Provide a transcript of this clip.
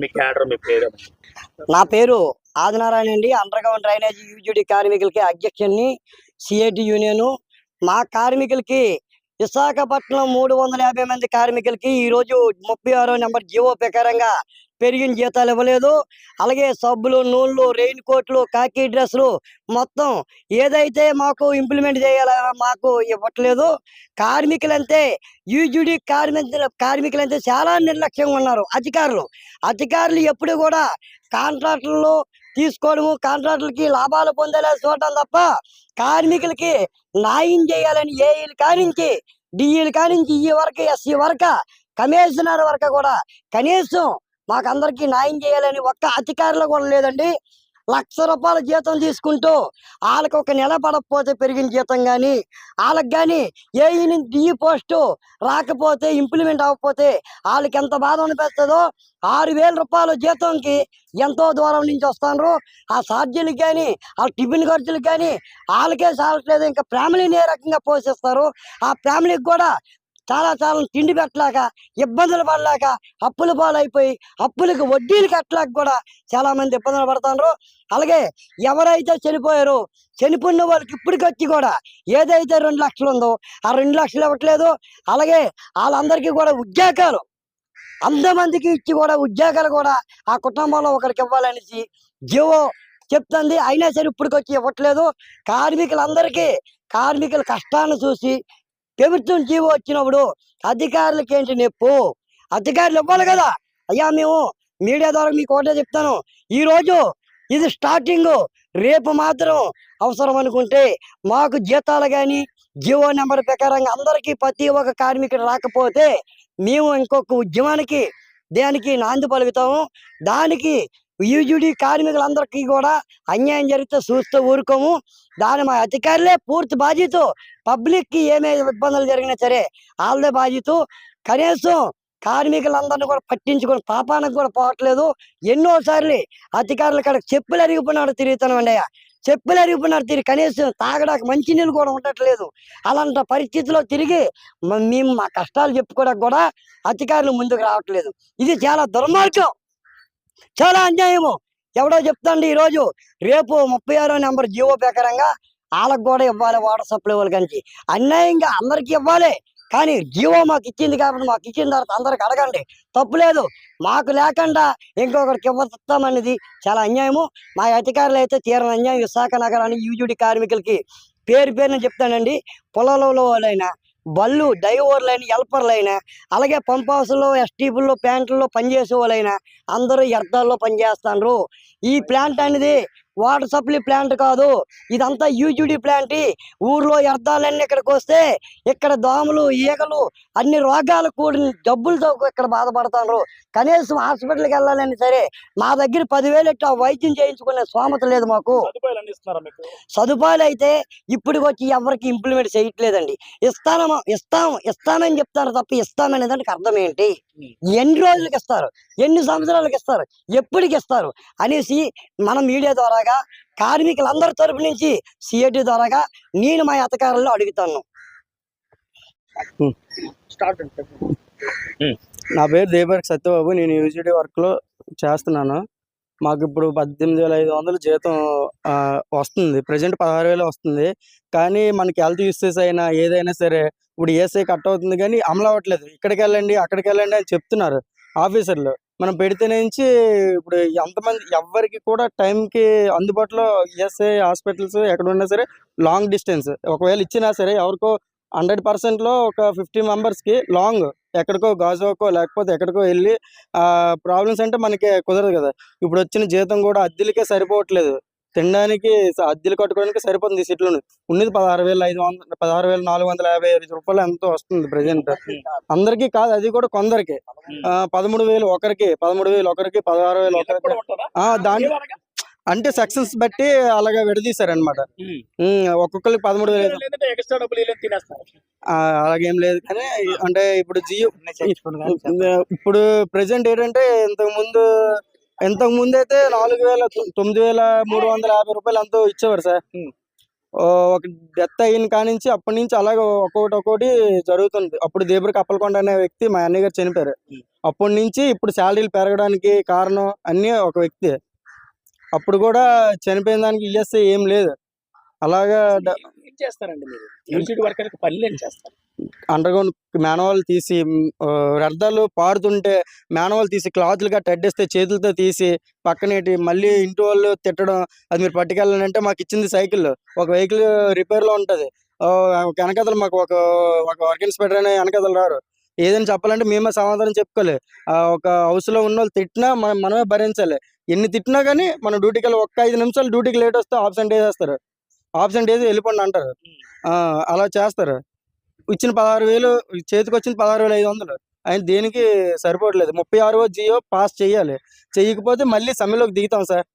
మీ cadre మీ పేరు? నా పేరు ఆదినారాయణ అండి. అండర్ గ్రౌండ్ డ్రైనేజ్ యూజీడీ కార్మికులకి అధ్యక్షుడిని, సిఐటి యూనియన్. మా కార్మికులకి విశాఖపట్నం 350 మంది కార్మికులకి ఈరోజు 36వ నెంబర్ జీవో ప్రకారంగా పెరిగిన జీతాలు ఇవ్వలేదు. అలాగే సబ్బులు, నూళ్ళు, రెయిన్ కోట్లు, కాకి డ్రెస్సులు మొత్తం ఏదైతే మాకు ఇంప్లిమెంట్ చేయాలో మాకు ఇవ్వట్లేదు. కార్మికులంటే యూజీడీ కార్మికులంటే చాలా నిర్లక్ష్యంగా ఉన్నారు. అధికారులు ఎప్పుడు కూడా కాంట్రాక్టర్లు తీసుకోవడము, కాంట్రాక్టర్లకి లాభాలు పొందేలా చూడటం తప్ప కార్మికులకి న్యాయం చేయాలని ఏఈలు కానించి డిఈలు కానించి ఈ వరకు ఎస్సీ వరకు కమిషనర్ వరకు కూడా కనీసం మాకందరికి న్యాయం చేయాలని ఒక్క అధికారులు కూడా లేదండి. ₹1,00,000 జీతం తీసుకుంటూ వాళ్ళకి ఒక నెల పడకపోతే పెరిగిన జీతం కానీ, వాళ్ళకి కానీ ఏఈ నుంచి డిఈ పోస్టు రాకపోతే, ఇంప్లిమెంట్ అవ్వకపోతే వాళ్ళకి ఎంత బాధ అనిపిస్తుందో. ₹6,000 జీతంకి ఎంతో దూరం నుంచి వస్తున్నారు. ఆ ఛార్జీలకు కానీ, ఆ టిఫిన్ ఖర్చులకు కానీ వాళ్ళకే చాలట్లేదు. ఇంకా ఫ్యామిలీని ఏ రకంగా పోషిస్తారు? ఆ ఫ్యామిలీకి కూడా చాలా తిండి పెట్టలేక, ఇబ్బందులు పడలేక, అప్పుల పాలైపోయి అప్పులకు వడ్డీలు కట్టలేక కూడా చాలా మంది ఇబ్బందులు పడుతున్నారు. అలాగే ఎవరైతే చనిపోయారో చనిపోయిన వాళ్ళకి ఇప్పటికొచ్చి కూడా ఏదైతే 2 లక్షలు ఉందో ఆ 2 లక్షలు ఇవ్వట్లేదు. అలాగే వాళ్ళందరికీ కూడా ఉద్యోగాలు అంతమందికి ఇచ్చి కూడా ఉద్యోగాలు కూడా ఆ కుటుంబంలో ఒకరికి ఇవ్వాలనేసి జీవో చెప్తుంది. అయినా సరే ఇప్పటికొచ్చి ఇవ్వట్లేదు. కార్మికులందరికీ కార్మికుల కష్టాన్ని చూసి ప్రభుత్వం జీవో వచ్చినప్పుడు అధికారులకి ఏంటి నొప్పు? అధికారులు ఇవ్వాలి కదా. అయ్యా, మేము మీడియా ద్వారా మీకు ఒకటే చెప్తాను, ఈరోజు ఇది స్టార్టింగ్. రేపు మాత్రం అవసరం అనుకుంటే మాకు జీతాలు కానీ జీవో నెంబర్ ప్రకారంగా అందరికీ ప్రతి ఒక్క కార్మికుడు రాకపోతే మేము ఇంకొక ఉద్యమానికి దానికి నాంది పలుకుతాము. దానికి యూజీడీ కార్మికులందరికీ కూడా అన్యాయం జరిగితే చూస్తూ ఊరుకోము. దాని మా అధికారులే పూర్తి బాధ్యత. పబ్లిక్కి ఏమేమి ఇబ్బందులు జరిగినా సరే వాళ్ళదే బాధ్యత. కనీసం కార్మికులందరినీ కూడా పట్టించుకొని పాపానికి కూడా పోవట్లేదు. ఎన్నోసార్లు అధికారులు కాడ చెప్పులు అరిగిపోయినాడు తిరుగుతామండి. చెప్పులు అరిగిపోయినాడు తిరిగి కనీసం తాగడానికి మంచినీళ్ళు కూడా ఉండట్లేదు. అలాంటి పరిస్థితిలో తిరిగి మేము మా కష్టాలు చెప్పుకోవడానికి కూడా అధికారులు ముందుకు రావట్లేదు. ఇది చాలా దుర్మార్గం, చాలా అన్యాయము. ఎవడో చెప్తాండి ఈరోజు రేపు 36వ నెంబర్ జీవో ప్రకారంగా వాళ్ళకు కూడా ఇవ్వాలి. వాటర్ సప్లై వాళ్ళకి నుంచి అన్యాయంగా అందరికీ ఇవ్వాలి. కానీ జీవో మాకు ఇచ్చింది కాబట్టి మాకు ఇచ్చిన తర్వాత అందరికి అడగండి, తప్పులేదు. మాకు లేకుండా ఇంకొకరికి ఇవ్వస్తామనేది చాలా అన్యాయము. మా అధికారులు అయితే తీరని అన్యాయం. విశాఖ నగరానికి యూజీడీ కార్మికులకి పేరున చెప్తానండి. పొలాలలో వాళ్ళైనా, బళ్ళు డ్రైవర్లైనా, హెల్పర్లైనా, అలాగే పంప్ హౌస్లో ఎస్టీపుల్లో ప్లాంట్లలో పనిచేసే వాళ్ళైనా అందరూ వ్యర్థాల్లో పనిచేస్తున్నారు. ఈ ప్లాంట్ అనేది వాటర్ సప్లై ప్లాంట్ కాదు, ఇదంతా యూజీడీ ప్లాంట్. ఊర్లో వ్యర్థాలన్నీ ఇక్కడికి వస్తే ఇక్కడ దోమలు, ఈగలు, అన్ని రోగాలు కూడిన జబ్బులతో ఇక్కడ బాధపడుతున్నారు. కనీసం హాస్పిటల్కి వెళ్ళాలని సరే మా దగ్గర 10,000 ఎట్లా వైద్యం చేయించుకునే స్తోమత లేదు మాకు. సదుపాయాలు అయితే ఇప్పుడు వచ్చి ఎవరికి ఇంప్లిమెంట్ చేయట్లేదండి. ఇస్తామని చెప్తారు తప్ప ఇస్తామనే దానికి అర్థం ఏంటి? ఎన్ని రోజులకి ఇస్తారు? ఎన్ని సంవత్సరాలకు ఇస్తారు? ఎప్పటికి ఇస్తారు అనేసి మనం మీడియా ద్వారాగా కార్మికులందరి తరపు నుంచి సిఐటి ద్వారాగా నేను మా అధికారుల్లో అడుగుతాను. నా పేరు దేవరకి సత్యబాబు. నేను యూజీడీ వర్క్లో చేస్తున్నాను. మాకు ఇప్పుడు 18,500 జీతం వస్తుంది. ప్రజెంట్ 16,000 వస్తుంది. కానీ మనకి హెల్త్ యూసేజ్ అయినా ఏదైనా సరే ఇప్పుడు ఈఎస్ఐ కట్ అవుతుంది కానీ అమలు అవ్వట్లేదు. ఇక్కడికి వెళ్ళండి, అక్కడికి వెళ్ళండి అని చెప్తున్నారు ఆఫీసర్లు. మనం పెడితే నుంచి ఇప్పుడు ఎంతమంది ఎవరికి కూడా టైంకి అందుబాటులో ఈఎస్ఐ హాస్పిటల్స్ ఎక్కడ ఉన్నా సరే లాంగ్ డిస్టెన్స్ ఒకవేళ ఇచ్చినా సరే ఎవరికో 100%లో ఒక 50 మెంబర్స్కి లాంగ్ ఎక్కడికో గాజువాకో లేకపోతే ఎక్కడికో వెళ్ళి ప్రాబ్లమ్స్ అంటే మనకి కుదరదు కదా. ఇప్పుడు వచ్చిన జీతం కూడా అద్దెలకే సరిపోవట్లేదు. తినడానికి అద్దెలు కట్టుకోవడానికి సరిపోతుంది. సీట్లు ఉన్నది 16,500 16,455 ఎంతో వస్తుంది ప్రజెంట్. అందరికీ కాదు, అది కూడా కొందరికి. 13,000 ఒకరికి, 13,000 ఒకరికి, 16,000 ఒకరికి. దాని అంటే సెక్షన్స్ బట్టి అలాగా విడదీశారనమాట. ఒక్కొక్కరికి 13,000. అలాగేం లేదు కానీ అంటే ఇప్పుడు ఇప్పుడు ప్రెసెంట్ ఏంటంటే ఇంతకు ముందు అయితే 9,350 ఎంతో ఇచ్చేవారు సార్. ఒక డెత్ అయిన కానించి అప్పటి నుంచి అలాగే ఒక్కొక్కటి జరుగుతుంది. అప్పుడు దేబురు కప్పలకొండ అనే వ్యక్తి మా అన్నయ్య గారు చనిపోయారు. అప్పటి నుంచి ఇప్పుడు శాలరీలు పెరగడానికి కారణం అన్నీ ఒక వ్యక్తి. అప్పుడు కూడా చనిపోయిన దానికి ఈఎస్ఐ ఏం లేదు. అలాగా ఏం చేస్తారండి మీరు యూనివర్సిటీ వర్కర్కి పనులు ఏం చేస్తారు? అండర్‌గ్రౌండ్ మాన్‌హోల్ తీసి వ్యర్థాలు పారుతుంటే మాన్‌హోల్ తీసి క్లాత్‌లుగా అడ్డేస్తే చేతులతో తీసి పక్కనేటి మళ్ళీ ఇంటి వాళ్ళు తిట్టడం, అది మీరు పట్టుకెళ్ళండి అంటే మాకిచ్చింది సైకిల్. ఒక వెహికల్ రిపేర్‌లో ఉంటది. వెనకాతల మాకు ఒక వర్క్ ఇన్స్‌పెక్టర్ అనే వెనకాతల రారు. ఏదైనా చెప్పాలంటే మేమే సమాధానం చెప్పుకోవాలి. ఒక హౌస్‌లో ఉన్నోళ్ళు తిట్టినా మనమే భరించాలి. ఎన్ని తిట్టినా గానీ మనం డ్యూటీకెళ్ళి ఒక్క 5 నిమిషాలు డ్యూటీకి లేట్ వస్తే ఆబ్సెంట్ ఏసేస్తారు. ఆబ్సెంట్ ఏసి వెళ్ళిపోండి అంటారు. అలా చేస్తారు. ఇచ్చిన 16,000 చేతికొచ్చింది 16,500 ఆయన దేనికి సరిపోవట్లేదు. 36 జియో పాస్ చెయ్యాలి. చెయ్యకపోతే మళ్ళీ సమ్మెలోకి దిగుతాం సార్.